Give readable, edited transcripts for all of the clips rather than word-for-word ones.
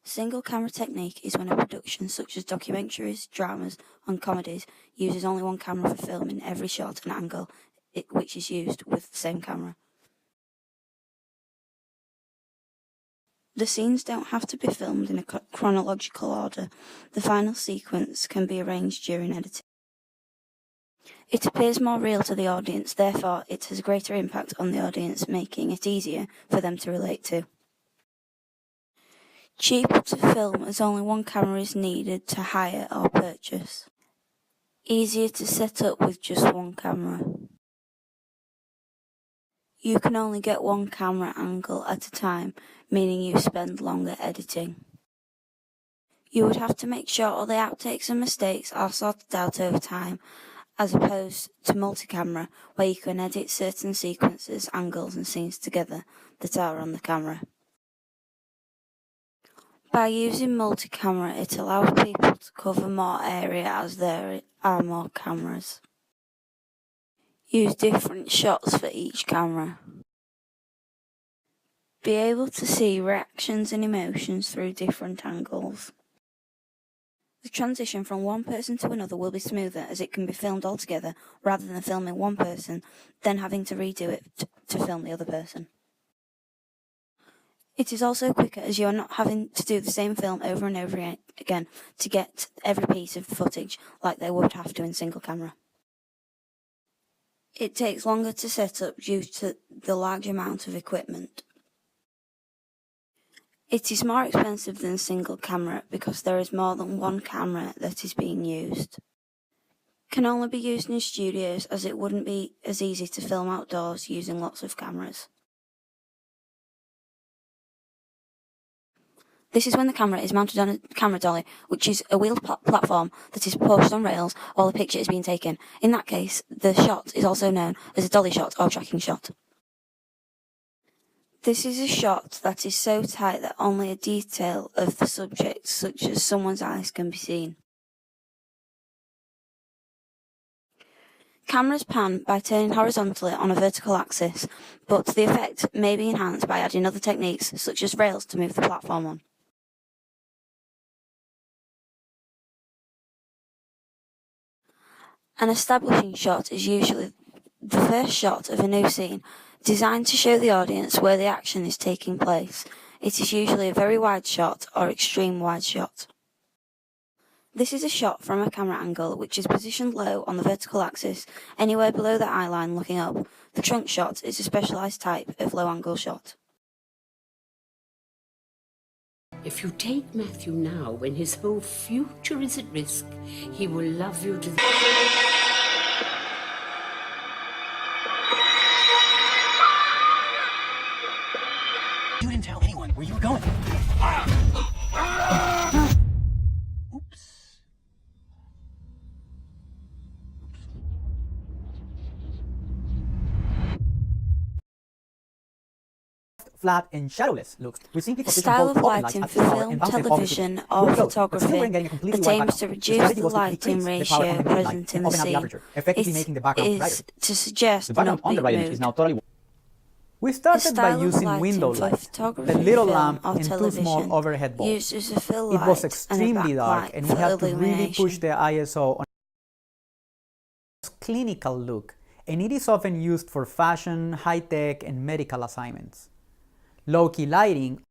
Single camera technique is when a production such as documentaries, dramas and comedies uses only one camera for filming every shot and angle which is used with the same camera. The scenes don't have to be filmed in a chronological order. The final sequence can be arranged during editing. It appears more real to the audience, therefore it has a greater impact on the audience, making it easier for them to relate to. Cheaper to film as only one camera is needed to hire or purchase. Easier to set up with just one camera. You can only get one camera angle at a time, meaning you spend longer editing. You would have to make sure all the outtakes and mistakes are sorted out over time, as opposed to multi-camera, where you can edit certain sequences, angles and scenes together that are on the camera. By using multi-camera, it allows people to cover more area as there are more cameras. Use different shots for each camera. Be able to see reactions and emotions through different angles. The transition from one person to another will be smoother as it can be filmed all together rather than filming one person, then having to redo it to film the other person. It is also quicker as you are not having to do the same film over and over again to get every piece of footage like they would have to in single camera. It takes longer to set up due to the large amount of equipment. It is more expensive than single camera because there is more than one camera that is being used. Can only be used in studios as it wouldn't be as easy to film outdoors using lots of cameras. This is when the camera is mounted on a camera dolly, which is a wheeled platform that is pushed on rails while the picture is being taken. In that case, the shot is also known as a dolly shot or tracking shot. This is a shot that is so tight that only a detail of the subject, such as someone's eyes, can be seen. Cameras pan by turning horizontally on a vertical axis, but the effect may be enhanced by adding other techniques, such as rails to move the platform on. An establishing shot is usually the first shot of a new scene, designed to show the audience where the action is taking place. It is usually a very wide shot or extreme wide shot. This is a shot from a camera angle which is positioned low on the vertical axis, anywhere below the eye line looking up. The trunk shot is a specialised type of low-angle shot. If you take Matthew now, when his whole future is at risk, he will love you to the... You didn't tell anyone where you were going. Oops. Flat and shadowless looks. We simply A style of lighting for film, television or photography that aims to reduce the lighting ratio present in the scene. It is to suggest an upbeat mood. We started by using window light, a little lamp and two small overhead bulbs. It was extremely dark and we had to really push the ISO on a clinical look, and it is often used for fashion, high-tech and medical assignments. Low-key lighting.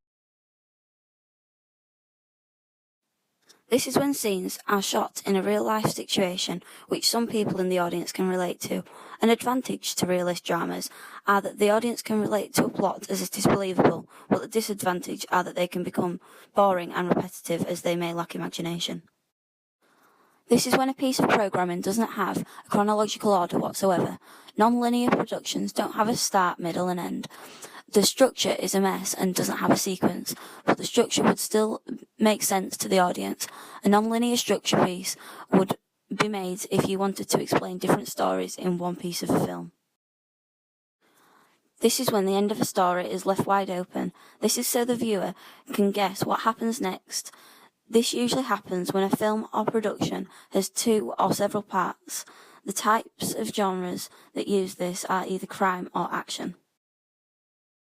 This is when scenes are shot in a real-life situation which some people in the audience can relate to. An advantage to realist dramas are that the audience can relate to a plot as it is believable, but the disadvantage are that they can become boring and repetitive as they may lack imagination. This is when a piece of programming doesn't have a chronological order whatsoever. Non-linear productions don't have a start, middle and end. The structure is a mess and doesn't have a sequence, but the structure would still make sense to the audience. A non-linear structure piece would be made if you wanted to explain different stories in one piece of a film. This is when the end of a story is left wide open. This is so the viewer can guess what happens next. This usually happens when a film or production has two or several parts. The types of genres that use this are either crime or action.